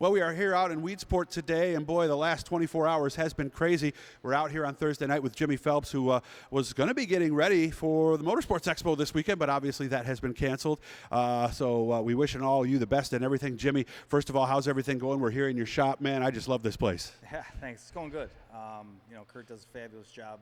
Well, we are here out in Weedsport today, and boy, the last 24 hours has been crazy. We're out here on Thursday night with Jimmy Phelps, who was going to be getting ready for the Motorsports Expo this weekend, but obviously that has been canceled. So we wishing all you the best and everything. Jimmy, first of all, how's everything going? We're here in your shop, man. I just love this place. Yeah, thanks. It's going good. Kurt does a fabulous job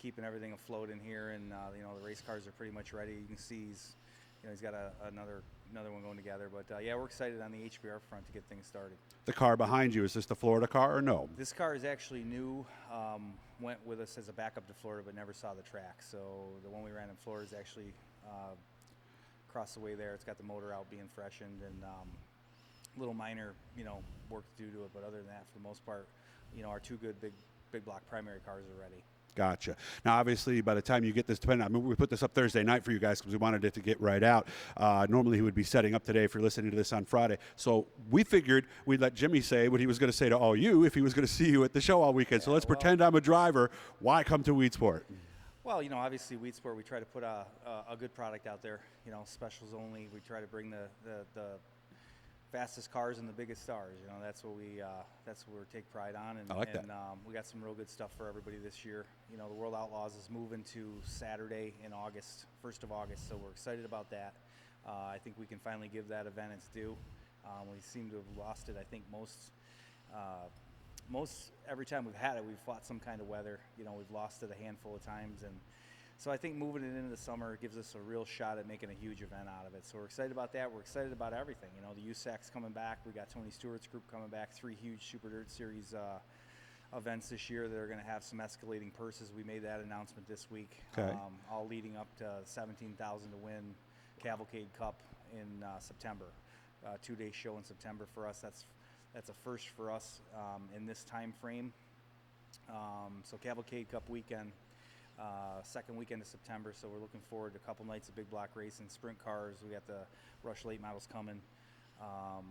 keeping everything afloat in here, and the race cars are pretty much ready. You can see he's got another one going together. But yeah, we're excited on the HBR front to get things started. The car behind you, is this the Florida car or no? This car is actually new. Went with us as a backup to Florida, but never saw the track. So the one we ran in Florida is actually across the way there. It's got the motor out being freshened and little minor work to do to it. But other than that, for the most part, our two good big block primary cars are ready. Gotcha. Now, obviously, by the time you get this, we put this up Thursday night for you guys because we wanted it to get right out. Normally, he would be setting up today if you're listening to this on Friday. So we figured we'd let Jimmy say what he was going to say to all you if he was going to see you at the show all weekend. So let's pretend I'm a driver. Why come to Weedsport? Well, obviously, Weedsport, we try to put a good product out there. Specials only. We try to bring the fastest cars and the biggest stars. That's what we take pride on, and, I like that. We got some real good stuff for everybody this year. The World Outlaws is moving to Saturday in August, 1st of August, so we're excited about that. I think we can finally give that event its due. We seem to have lost it. I think most every time we've had it, we've fought some kind of weather. We've lost it a handful of times, and so I think moving it into the summer gives us a real shot at making a huge event out of it. So we're excited about that. We're excited about everything. The USAC's coming back. We got Tony Stewart's group coming back. 3 huge Super Dirt Series events this year that are going to have some escalating purses. We made that announcement this week. Okay. All leading up to $17,000 to win Cavalcade Cup in September. 2-day show in September for us. That's a first for us in this time frame. So Cavalcade Cup weekend. Second weekend of September, so we're looking forward to a couple nights of big block racing, sprint cars. We got the Rush late models coming. A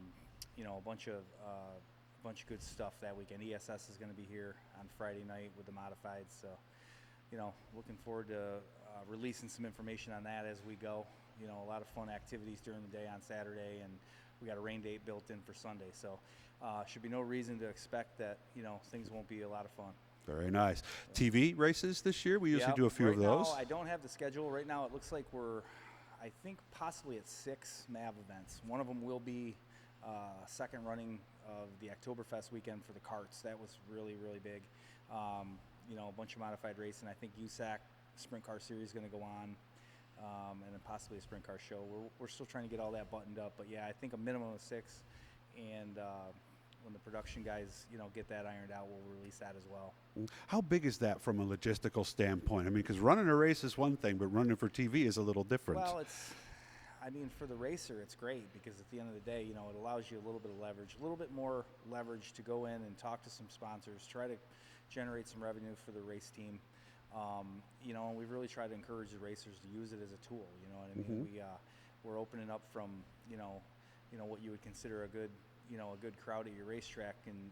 bunch of good stuff that weekend. ESS is going to be here on Friday night with the modifieds. So, looking forward to releasing some information on that as we go. A lot of fun activities during the day on Saturday, and we got a rain date built in for Sunday. So, should be no reason to expect that things won't be a lot of fun. Very nice. TV races this year? We usually do a few of those. Now, I don't have the schedule. Right now, it looks like we're, I think, possibly at 6 MAV events. One of them will be second running of the Oktoberfest weekend for the karts. That was really, really big. A bunch of modified racing. I think USAC Sprint Car Series is going to go on, and then possibly a sprint car show. We're still trying to get all that buttoned up. But, yeah, I think a minimum of 6. And when the production guys, get that ironed out, we'll release that as well. How big is that from a logistical standpoint? I mean, because running a race is one thing, but running for TV is a little different. Well, for the racer, it's great because at the end of the day, it allows you a little bit of leverage, a little bit more leverage to go in and talk to some sponsors, try to generate some revenue for the race team. And we've really tried to encourage the racers to use it as a tool. You know what I mean? We're opening up from, what you would consider a good crowd at your racetrack and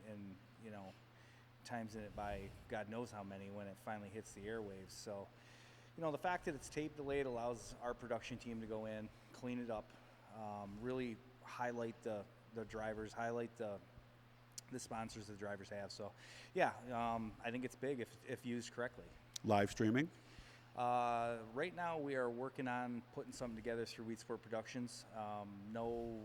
times in it by God knows how many when it finally hits the airwaves. So, the fact that it's tape delayed allows our production team to go in, clean it up, really highlight the drivers, highlight the sponsors the drivers have. So, yeah, I think it's big if used correctly. Live streaming? Right now we are working on putting something together through Weedsport Productions. No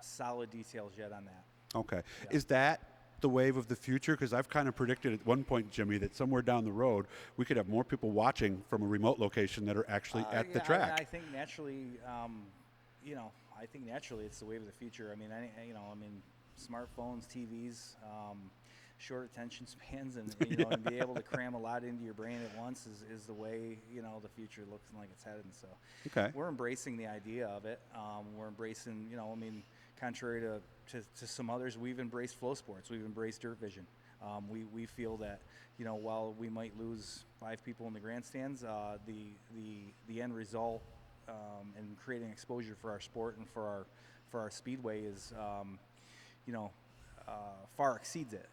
solid details yet on that. Okay. Yeah. Is that the wave of the future? Because I've kind of predicted at one point, Jimmy, that somewhere down the road we could have more people watching from a remote location that are actually at the track. I think naturally, it's the wave of the future. Smartphones, TVs, short attention spans, and and be able to cram a lot into your brain at once is the way the future looks like it's headed. So okay, we're embracing the idea of it. We're embracing, contrary to some others, we've embraced flow sports. We've embraced dirt vision. We feel that while we might lose 5 people in the grandstands, the end result and creating exposure for our sport and for our speedway is far exceeds it.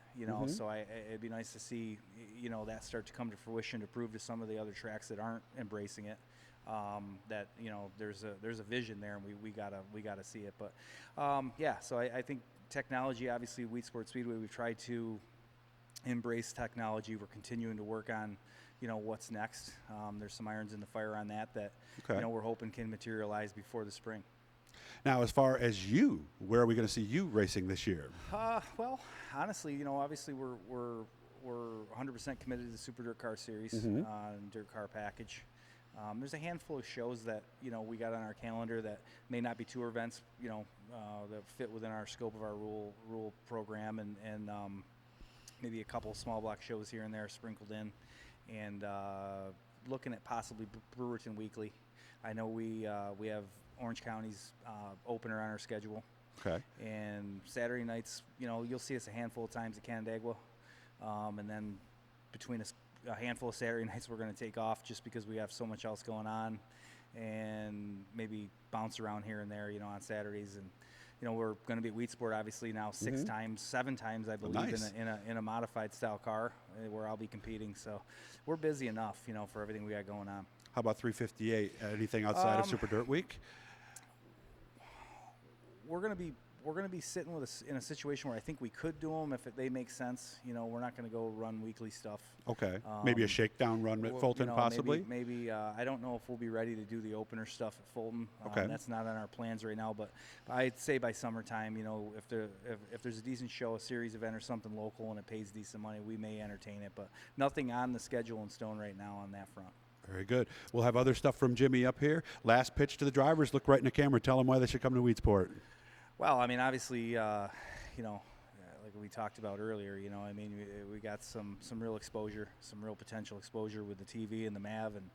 So it'd be nice to see that start to come to fruition to prove to some of the other tracks that aren't embracing it that there's a vision there, and we gotta see it. But yeah, so I think technology, obviously, Weedsport Speedway, we've tried to embrace technology. We're continuing to work on what's next. There's some irons in the fire on that Okay. we're hoping can materialize before the spring. Now, as far as you, where are we going to see you racing this year? Well, honestly, obviously we're 100% committed to the Super Dirt Car Series and Dirt Car Package. There's a handful of shows that we got on our calendar that may not be tour events, that fit within our scope of our rule program, and maybe a couple of small block shows here and there sprinkled in, and looking at possibly Brewerton Weekly. I know we have Orange County's opener on our schedule. Okay. And Saturday nights, you'll see us a handful of times at Canandaigua, and then between a handful of Saturday nights, we're going to take off just because we have so much else going on, and maybe bounce around here and there, on Saturdays. And we're going to be at Weedsport obviously now 7 times, I believe, Nice. in a modified style car where I'll be competing. So we're busy enough, for everything we got going on. How about 358? Anything outside of Super Dirt Week? We're gonna be sitting in a situation where I think we could do them if they make sense. We're not gonna go run weekly stuff. Okay. Maybe a shakedown run at Fulton, possibly? Maybe I don't know if we'll be ready to do the opener stuff at Fulton. Okay. That's not on our plans right now, but I'd say by summertime, if there's a decent show, a series event or something local and it pays decent money, we may entertain it, but nothing on the schedule in stone right now on that front. Very good. We'll have other stuff from Jimmy up here. Last pitch to the drivers. Look right in the camera. Tell them why they should come to Weedsport. Well, I mean, obviously, like we talked about earlier, we got some real exposure, some real potential exposure with the TV and the MAV, and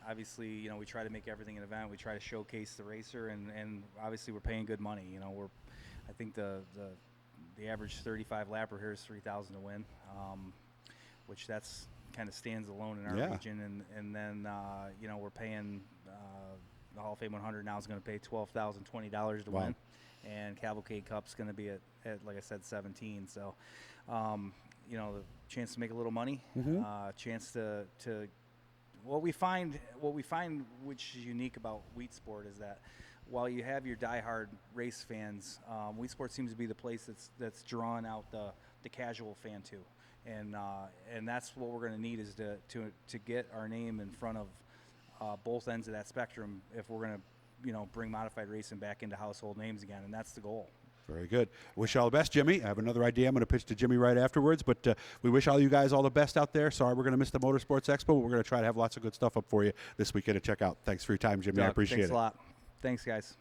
obviously, we try to make everything an event. We try to showcase the racer, and obviously, we're paying good money. I think the average 35 lapper here is $3,000 to win, which that's kind of stands alone in our region, and then we're paying. The Hall of Fame 100 now is going to pay $12,020 to win, and Cavalcade Cup's going to be at, like I said, 17. So, the chance to make a little money, chance to what we find, which is unique about Weedsport, is that while you have your diehard race fans, Weedsport seems to be the place that's drawing out the casual fan too, and that's what we're going to need is to get our name in front of both ends of that spectrum if we're going to bring modified racing back into household names again, and that's the goal. Very good. Wish you all the best, Jimmy. I have another idea. I'm going to pitch to Jimmy right afterwards, but we wish all you guys all the best out there. Sorry we're going to miss the Motorsports Expo, but we're going to try to have lots of good stuff up for you this weekend to check out. Thanks for your time, Jimmy. I appreciate it. Thanks a lot. Thanks, guys.